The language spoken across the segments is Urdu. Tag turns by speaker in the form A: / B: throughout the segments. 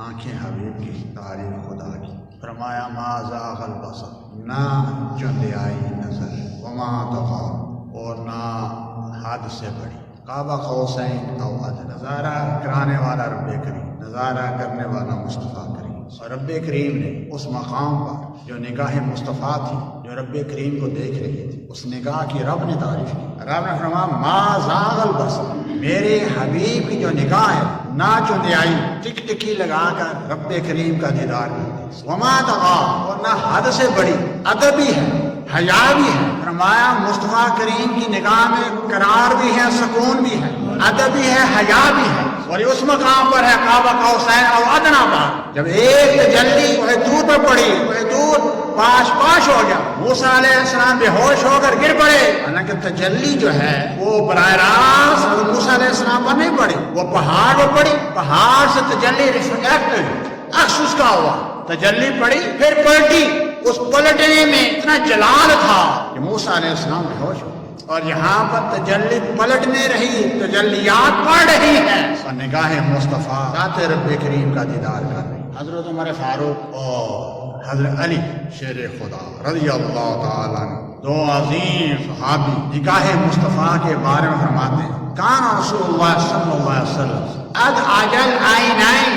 A: آنکھیں حبیب کی تعریف خدا کی. فرمایا ما زاغ البصر، نہ چندیائی نظر، وما طغى، اور نہ حد سے بڑی. قاب قوسین او ادنی، نظارہ کرانے والا رب کریم، نظارہ کرنے والا مصطفیٰ کریم. اور رب کریم نے اس مقام پر جو نگاہ مصطفیٰ تھی، جو رب کریم کو دیکھ رہی تھی، اس نگاہ کی رب نے تعریف کی. رب نے فرمایا ما زاغ البصر، میرے حبیب کی جو نگاہ ہے نہ چندیائی، ٹک ٹکی لگا کر رب کریم کا دیدار کرتی. وما طغى، اور نہ حد سے بڑی، ادب بھی ہے، حیا بھی ہے. فرمایا مصطفیٰ کریم کی نگاہ میں قرار بھی ہے، سکون بھی ہے، ادب بھی ہے، حیا بھی ہے. اور اس مقام پر ہے قاب قوسین او ادنی پر، جب ایک تجلی وہ دور پر پڑی، وہ دور پاش ہو گیا، موسیٰ علیہ السلام بے ہوش ہو کر گر پڑے. حالانکہ تجلی جو ہے وہ براہ راست موسیٰ علیہ السلام پر نہیں پڑی، وہ پہاڑ پر پڑی. پہاڑ سے تجلی عکس اس کا ہوا، تجلی پڑی پھر پلٹی. اس پلٹنے میں اتنا جلال تھا کہ موسیٰ علیہ السلام بے ہوش ہو. اور یہاں پر تجلی پلٹنے رہی، تجلیات پڑ رہی ہے، اور نگاہ مصطفیٰ ذات رب کریم کا دیدار کر رہی. حضرت عمر فاروق اور حضرت علی شیر خدا رضی اللہ تعالیٰ عنہ، دو عظیم صحابی، نگاہ مصطفیٰ کے بارے میں فرماتے ہیں کان رسول اللہ صلی اللہ علیہ وسلم ادعج العینین،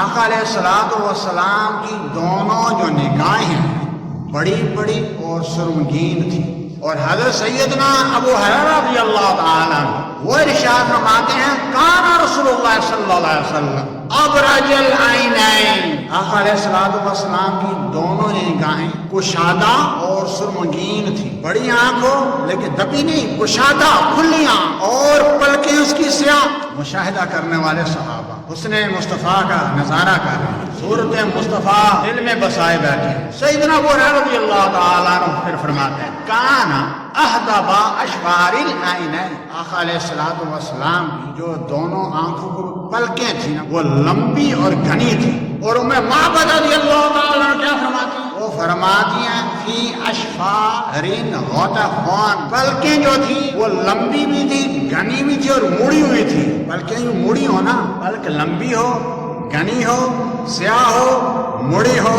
A: آقا علیہ الصلوۃ والسلام کی دونوں جو نگاہیں ہیں بڑی بڑی اور سرمگین تھی. اور حضرت سیدنا ابو ہریرہ رضی اللہ تعالیٰ عنہ وہ ارشاد فرماتے ہیں کان رسول اللہ صلی اللہ علیہ وسلم ابرج العینین، آقا علیہ الصلوۃ والسلام کی دونوں نگاہیں کشادہ اور سرمگین تھی. بڑی آنکھ ہو لیکن دبی نہیں، کشادہ کھلی آنکھ، اور پلکیں اس کی سیاہ. مشاہدہ کرنے والے صحابہ حسن مصطفیٰ کا نظارہ کر رہے ہیں، صورت مصطفیٰ دل میں بسائے بیٹھے. سیدنا ابو ہریرہ رضی اللہ تعالیٰ عنہ پھر فرماتے ہیں کان احدب اشفار العینین، آقا علیہ الصلوۃ والسلام کی جو دونوں آنکھوں کو پلکیں تھی نا وہ لمبی اور گھنی تھی. اور ام معبد رضی اللہ تعالیٰ عنہ کیا فرماتی ہیں؟ وہ فرماتی ہیں فی اشفار غطفان، پلکیں جو تھی وہ لمبی بھی تھی، گھنی بھی تھی اور مڑی ہوئی تھی. پلکیں یوں مڑی ہو نا، پلک لمبی ہو، گھنی ہو، سیاہ ہو، مڑی ہو،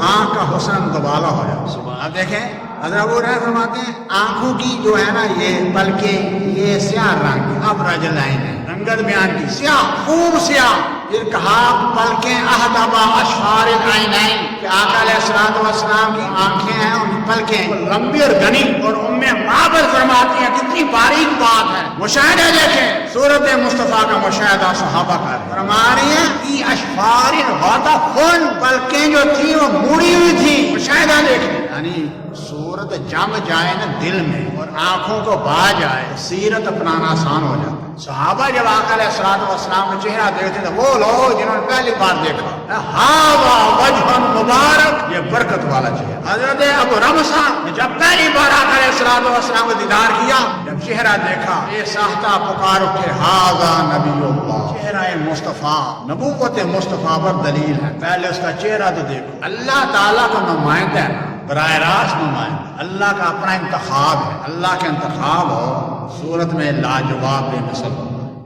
A: آنکھ کا حسن دوبالا ہو جائے. اب دیکھیں حضرت ابو ہریرہ فرماتے ہیں آنکھوں کی جو ہے نا یہ پلکیں یہ سیاہ رنگ کی، اب رجل عین ہے، رنگت بیان کی، سیاہ، خوب سیاہ. پھر کہا پلکیں احدب اشفار العینین، کہ آقا علیہ الصلوۃ والسلام کی آنکھیں ہیں ان کی پلکیں لمبی اور گھنی. اور ام معبد فرماتی ہیں کتنی باریک بات ہے. مشاہدہ دیکھیں، صورت مصطفیٰ کا مشاہدہ صحابہ کا فرما رہی ہیں فی اشفار غطفان، پلکیں جو تھی وہ مڑی ہوئی تھی. مشاہدہ دیکھیں، یعنی صورت جم جائے نا دل میں اور آنکھوں کو بھا جائے، سیرت اپنانا آسان ہو جاتا ہے. صحابہ جب آقا علیہ الصلوۃ والسلام کا چہرہ دیکھتے تھے، وہ لوگ جنہوں نے پہلی بار دیکھا ہاذا وجہ مبارک، یہ برکت والا چہرہ. حضرت ابو رمسہ نے جب پہلی بار آقا علیہ الصلوۃ والسلام کا دیدار کیا، جب چہرہ دیکھا یہ ساختہ پکار اٹھے ہاذا نبی اللہ، چہرہ مصطفیٰ، نبوت مصطفیٰ پر دلیل ہے. پہلے اس کا چہرہ تو دیکھو. اللہ تعالیٰ کا نمائندہ ہے، براہ راست نمائندہ، اللہ کا اپنا انتخاب ہے. اللہ کا انتخاب ہو صورت میں لاجواب بے مثل.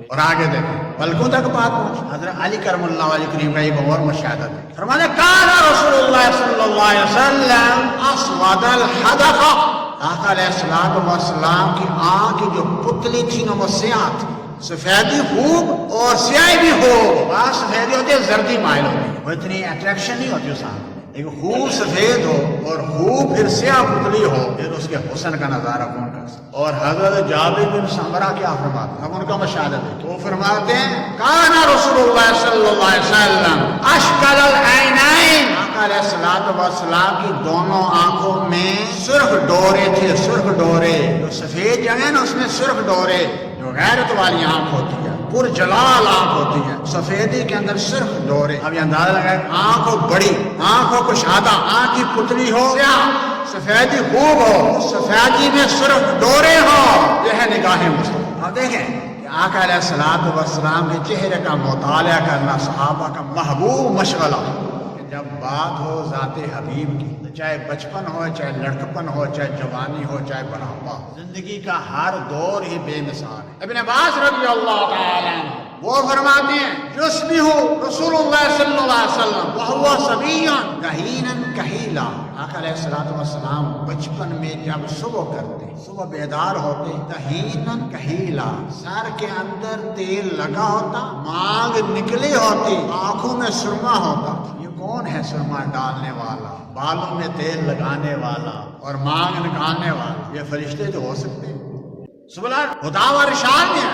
A: اور آگے دیکھیں پلکوں تک بات پہنچ. حضرت علی کرم اللہ وجہ کریم کا ایک اور مشاہدہ دیکھیں. فرماتے کان رسول اللہ صلی اللہ علیہ وسلم اسود الحدقہ، آقا علیہ الصلوۃ والسلام کی آنکھ کی جو پتلی تھی نا وہ سیاہ تھی، سفیدی خوب اور سیاہی بھی ہو. بات سفیدی ہوتی ہے، زردی مائل ہوتی ہے، وہ اتنی اٹریکشن نہیں ہوتی اس آنکھ. ایک خوب سفید ہو اور خوب پھر سیاہ پتلی ہو، پھر اس کے حسن کا نظارہ کون کر سکتا. اور حضرت جابر بن سمرہ کیا فرماتے ہیں، اب ان کا مشاہدہ دیکھیں. وہ فرماتے ہیں کان رسول اللہ صلی اللہ علیہ وسلم اشکل العینین، آقا علیہ الصلوۃ والسلام کی دونوں آنکھوں میں سرخ ڈورے تھے. سرخ ڈورے جو سفید جگہ نا اس میں سرخ ڈورے، جو غیرت والی آنکھ ہوتی ہے، پر جلال آنکھ ہوتی ہے، سفیدی کے اندر صرف ڈورے. اب یہ اندازہ لگائے آنکھ ہو بڑی، آنکھ ہو کشادہ، آنکھ کی پتلی ہو سیاہ، سفیدی خوب ہو، سفیدی میں صرف ڈورے ہو، یہ ہے نگاہ مصطفیٰ. اب دیکھیں کہ آقا علیہ الصلوۃ والسلام کے چہرے کا مطالعہ کرنا صحابہ کا محبوب مشغلہ. جب بات ہو ذات حبیب کی، چاہے بچپن ہو، چاہے لڑکپن ہو، چاہے جوانی ہو، چاہے بڑھاپا ہو، زندگی کا ہر دور ہی بے مثال ہے. ابن عباس رضی اللہ تعالیٰ عنہ وہ فرماتے ہیں یصبح رسول اللہ صلی اللہ علیہ وسلم وہو صبی کہینا کہیلا، آقا علیہ الصلوۃ والسلام بچپن میں جب صبح کرتے، صبح بیدار ہوتے، کہینا کہیلا، سر کے اندر تیل لگا ہوتا، مانگ نکلی ہوتی، آنکھوں میں سرما ہوتا۔ یہ کون ہے سرما ڈالنے والا، بالوں میں تیل لگانے والا اور مانگ نکالنے والا؟ یہ فرشتے تو ہو سکتے ہیں۔ سبحان اللہ، خدا و ارشاد میں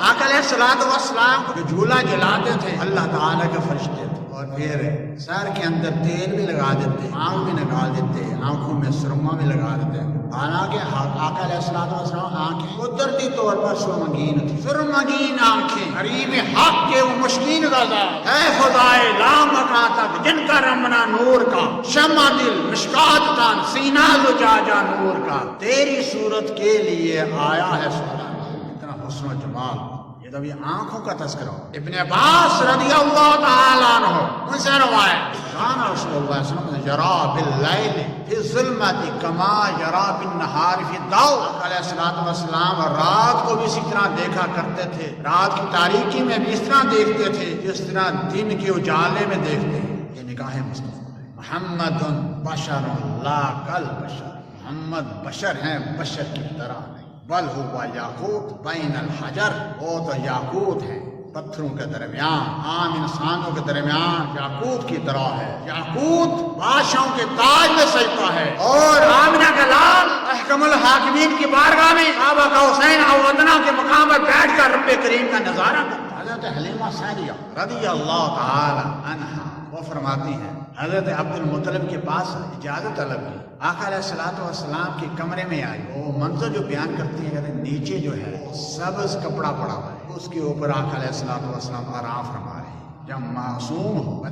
A: آقا علیہ الصلوۃ والسلام کو جھولا جلاتے تھے اللہ تعالیٰ کے فرشتے تھے، اور پھر سر کے اندر تیل بھی لگا دیتے، آنکھ بھی نکال دیتے، آنکھوں میں سرما بھی لگا دیتے۔ حالانکہ آقا علیہ الصلوۃ والسلام آنکھیں قدرتی طور پر سرمگین تھی، سرمگین آنکھیں، قریب حق کے وہ مشکین غزہ ہے خدائے لام مکان تک جن کا رمنا نور کا، شمع دل مشکات تان سینہ زجاجہ نور کا، تیری صورت کے لیے آیا ہے سونا، اتنا حسن و جمال۔ یہ تو یہ آنکھوں کا تذکرہ ہو۔ ابن عباس رضی اللہ تعالیٰ عنہ ان سے روایت، کان رسول اللہ صلی اللہ علیہ وسلم یرا باللیل فی الظلمۃ کما یرا بالنہار فی الضوء، آقا علیہ الصلوۃ والسلام رات کو بھی اسی طرح دیکھا کرتے تھے، رات کی تاریکی میں بھی اس طرح دیکھتے تھے جس طرح دن کے اجالے میں دیکھتے ہیں۔ یہ نگاہ مصطفیٰ ہے۔ محمد بشر لا کالبشر، محمد بشر ہیں، بشر کی طرح نہیں، بل ہوا یاقوت بین الحجر، وہ تو یاقوت ہے پتھروں کے درمیان، عام انسانوں کے درمیان یاقوت کی طرح ہے۔ یاقوت بادشاہوں کے تاج میں سجتا ہے، اور آمنہ کا لال احکم الحاکمین کی بارگاہ میں کعبہ کا حسین اور ادنا کے مقام پر بیٹھ کر رب کریم کا نظارہ کرتا ہے۔ حضرت حلیمہ سعدیہ رضی اللہ تعالی عنہا وہ فرماتی ہیں حضرت عبد المطلب کے پاس اجازت طلب کی، آقا علیہ الصلوۃ والسلام کے کمرے میں آئی، وہ منظر جو بیان کرتی ہے کہ نیچے جو ہے سبز کپڑا پڑا ہوا ہے، اس کے اوپر آقا علیہ الصلوۃ والسلام آرام فرما رہے ہیں۔ جب معصوم ہو،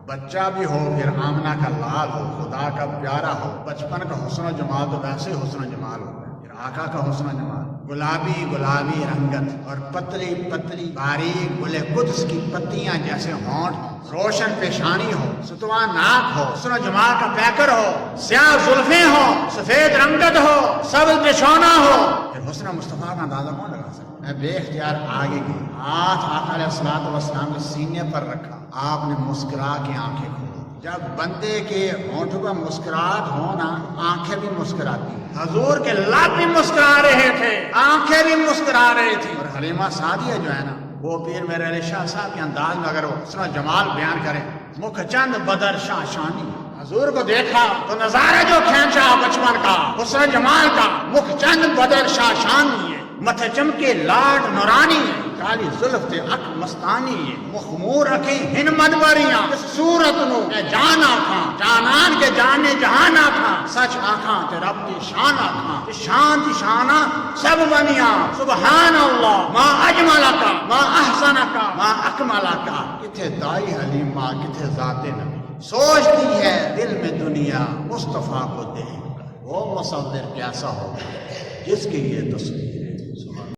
A: بچہ بھی ہو، پھر آمنہ کا لال ہو، خدا کا پیارا ہو، بچپن کا حسن و جمال تو ویسے حسن و جمال ہوتا ہے، پھر آقا کا حسن و جمال، گلابی رنگت اور پتلی باریک گل قدس کی پتیاں جیسے ہونٹ، روشن پیشانی ہو، ستواں ناک ہو، حسن و جمال کا پیکر ہو، سیاہ زلفیں ہو، سفید رنگت ہو، سبز پیشانہ ہو، پھر حسن مصطفیٰ کا اندازہ کون لگا سکتا؟ میں بے اختیار آگے گئی، ہاتھ آقا علیہ الصلوۃ والسلام کے سینے پر رکھا، آپ نے مسکرا کے آنکھیں کھولی۔ جب بندے کے ہونٹوں پر مسکراہٹ ہونا، آنکھیں بھی مسکراتی، حضور کے لب بھی مسکرا رہے تھے، آنکھیں بھی مسکرا رہی تھی۔ اور حلیمہ سعدیہ جو ہے نا، وہ پیر میرے علی شاہ صاحب کے انداز میں اگر وہ حسن و جمال بیان کریں، مکھ چند بدر شاہ شانی، حضور کو دیکھا تو نظارہ جو کھینچا بچپن کا، حسن و جمال کا، مکھ چند بدر شاہ شانی ہے، متھے چمکے لاڈ نورانی ہے، کالی زلف تے اک مستانی ہے، مخمور اکھی ہن مدبریاں، اس صورت نو اے جان آکھاں، جانان کے جانے جہان آکھاں، سچ آکھاں تے رب دی شان آکھاں، تے شان دی شانہ سب بنیاں، سبحان اللہ ما اجملکا ما احسنکا ما اکملکا۔ کتھے دائی حلیمہ، کتھے ذات نبی، سوچتی ہے دل میں دنیا مصطفیٰ کو دیکھ کر، وہ مصور کیسا ہوگا جس کی یہ تصویر